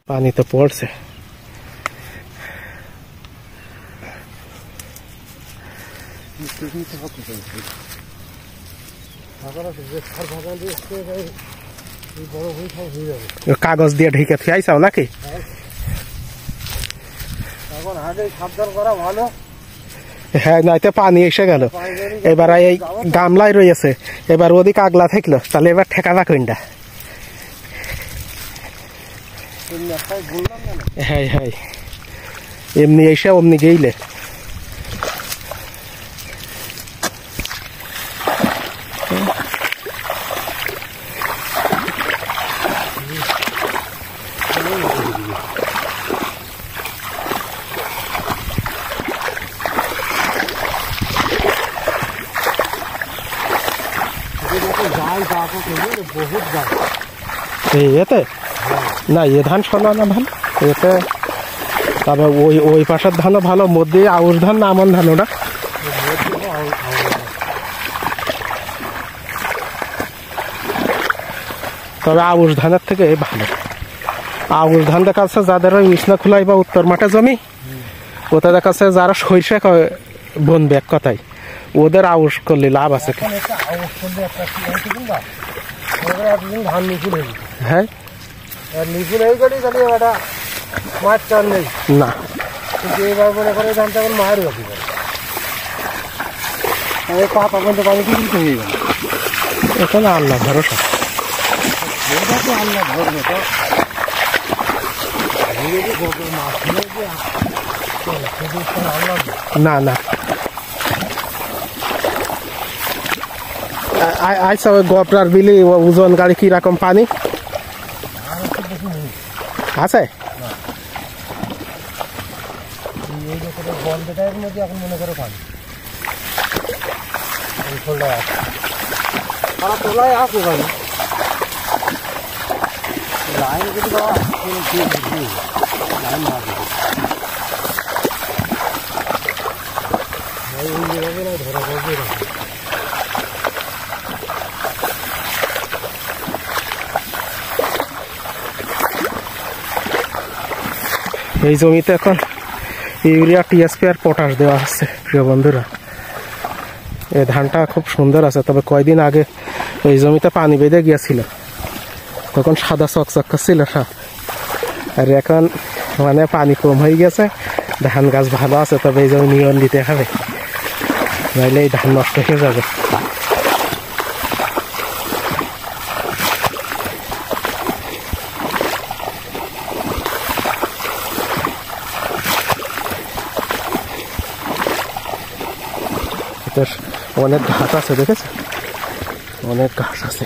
পানি তো পড়ছে। কাগজ দিয়ে ঢেকে থুয়াইছাও নাকি? হ্যাঁ, নয়তো পানি এসে গেল। এবার এই গামলায় রয়েছে, এবার ওদিকে আগলা থাকলো, তাহলে এবার ঠেকাবা কোনটা? হ্যাঁ হ্যাঁ, এমনি এসে অমনি গেইলে এতে না, এ ধান শোনা না ভালো এতে। তবে ওই পাশের ধানও ভালো, মধ্যে আউশ ধান না আমন ধান ওটা। তবে আউশ ধানের থেকে ভালো। আউশ ধান দেখা যাচ্ছে যাদের ওই মিশনা খোলাই বা উত্তর মাঠে জমি, ওটা দেখা যাচ্ছে যারা সরিষা বনবে এক কথায়, ওদের আউশ করলে লাভ আছে। হ্যাঁ, না এখন আল্লাহ ভরসা। না না, আচ্ছা ওই গপরার বিলি ওজন গাড়ি কিরকম পানি আছে? এখন মনে করো পানি তোলায় আসো পানি লাইন যদি ধরা পড়বে। এই জমিতে এখন ইউরিয়া, টিএসপি আর পটাশ দেওয়া হচ্ছে। প্রিয় বন্ধুরা, এই ধানটা খুব সুন্দর আছে। তবে কয়দিন আগে এই জমিতে পানি বেঁধে গিয়েছিল, তখন সাদা চকচক ছিল সব। আর এখন মানে পানি কম হয়ে গেছে, ধান গাছ ভালো আছে। তবে এই জমি নিয়ন দিতে হবে, নাইলে এই ধান নষ্ট হয়ে যাবে। অনেক ঘাস আছে, দেখেছে? অনেক ঘাস আছে।